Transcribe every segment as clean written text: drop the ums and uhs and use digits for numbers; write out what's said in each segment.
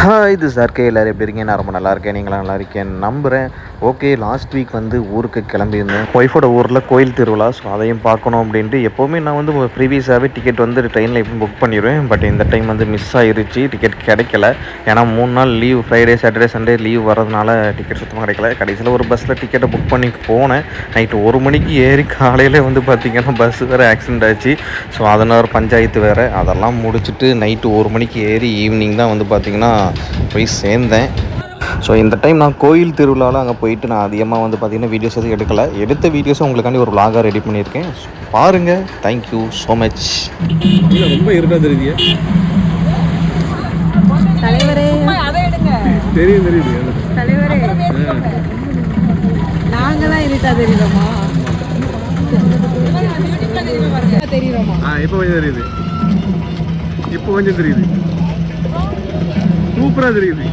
Hi இது சார்கே எல்லோரும் எப்படி இருக்கீங்க? நான் ரொம்ப நல்லா இருக்கேன். நீங்களாம் நல்லா இருக்கேன் நம்புகிறேன். ஓகே, லாஸ்ட் வீக் வந்து ஊருக்கு கிளம்பியிருந்தேன். ஒய்ஃபோட ஊரில் கோயில் திருவிழா. ஸோ அதையும் பார்க்கணும் அப்படின்ட்டு எப்போவுமே நான் வந்து ப்ரீவியஸாகவே டிக்கெட் வந்து ட்ரெயினில் எப்பவும் புக் பண்ணிடுவேன். பட் இந்த டைம் வந்து மிஸ் ஆகிருச்சு, டிக்கெட் கிடைக்கல. ஏன்னா 3 நாள் leave, Friday Saturday Sunday leave வரதுனால டிக்கெட் சுத்தமாக கிடைக்கல. கடைசியில் ஒரு பஸ்ஸில் டிக்கெட்டை புக் பண்ணி போனேன். நைட்டு 1 மணிக்கு ஏறி காலையில் வந்து பார்த்திங்கன்னா பஸ்ஸு வேறு ஆக்சிடென்ட் ஆச்சு. ஸோ அதனால் ஒரு பஞ்சாயத்து வேறு. அதெல்லாம் முடிச்சுட்டு நைட்டு 1 மணிக்கு ஏறி ஈவினிங் தான் வந்து பார்த்திங்கன்னா போய் சேர்ந்தேன். ஸோ இந்த டைம் நான் கோயில் திருவிழாவில் அங்கே போயிட்டு நான் அதிகமாக வந்து பார்த்திங்கன்னா வீடியோஸ் எதுவும் எடுக்கலை. எடுத்த வீடியோஸும் உங்களுக்காண்டி ஒரு vlog ரெடி பண்ணியிருக்கேன். பாருங்கள். Thank you so much. ரொம்ப இருக்கா தெரியுது தலைவரே, தெரியும் தெரியுது தலைவரே, நாங்களாம் இருட்டா தெரியுறோமா? தெரியுறோமா? இப்போ கொஞ்சம் தெரியுது, இப்போ கொஞ்சம் தெரியுது, சூப்பராக தெரியுது.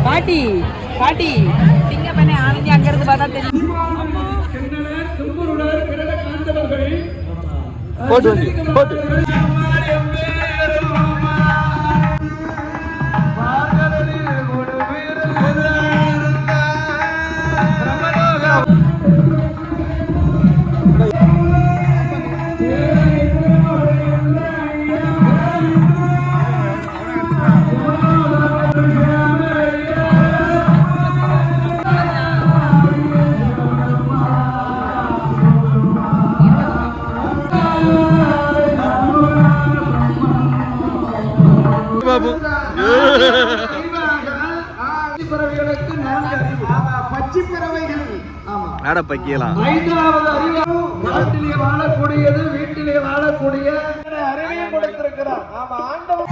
பாட்டி பாட்டி சிங்கப்பனை ஆனந்தி அங்கிருந்து பார்த்தா தெரியும். நாட்டிலே வாழக்கூடியது, வீட்டிலே வாழக்கூடிய அறிவை கொடுத்திருக்கிறார். ஆண்டவன்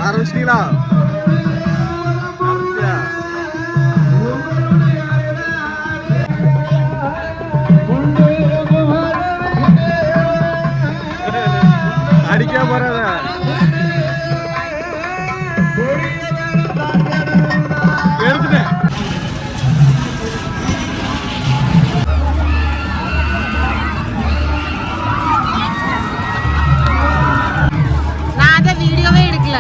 ஆரம்பிச்சிட்டீங்களா? அடிக்க போறத எடுத்துட்டேன். நான் அதை வீடியோவே எடுக்கல.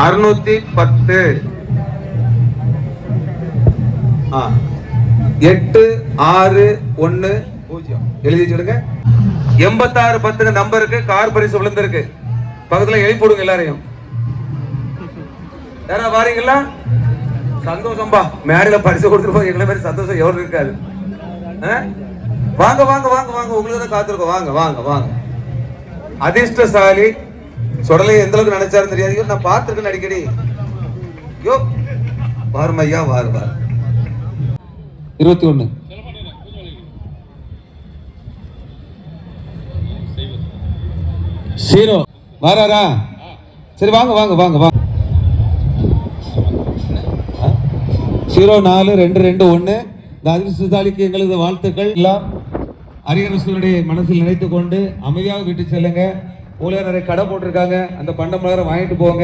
610 8610 எழுதி வச்சுடுங்க. 8610 நம்பருக்கு கார் பரிசு விழுந்திருக்கு. பக்கத்துல எழுதி போடுங்க எல்லாரையும். யாரா வாரீங்களா? சந்தோஷம்பா. மேடையில பரிசு கொடுத்துட்டு போய் எங்களை மாதிரி சந்தோஷம் எவ்வளவு இருக்காது. வாங்க வாங்க வாங்க வாங்க, உங்களுக்கு தான் காத்திருக்கோம். வாங்க வாங்க வாங்க. அதிர்ஷ்டசாலி சுடலை எந்த அளவுக்கு நினைச்சாருன்னு தெரியாது. நான் பார்த்திருக்கேன் அடிக்கடி. யோ வாருமையா வாரு வாரு. 21 0 வாராரா? சரி வாங்க வாங்க வாங்க வாங்க. 042221. இந்த அதிர்ஷ்டசாலிக்கு எங்களது வாழ்த்துக்கள். எல்லாம் அரியரசுடைய மனசில் நினைத்துக் கொண்டு அமைதியாக விட்டு செல்லுங்க. ஊழியர் நிறைய கடை போட்டிருக்காங்க, அந்த பண்டம் மலரை வாங்கிட்டு போங்க.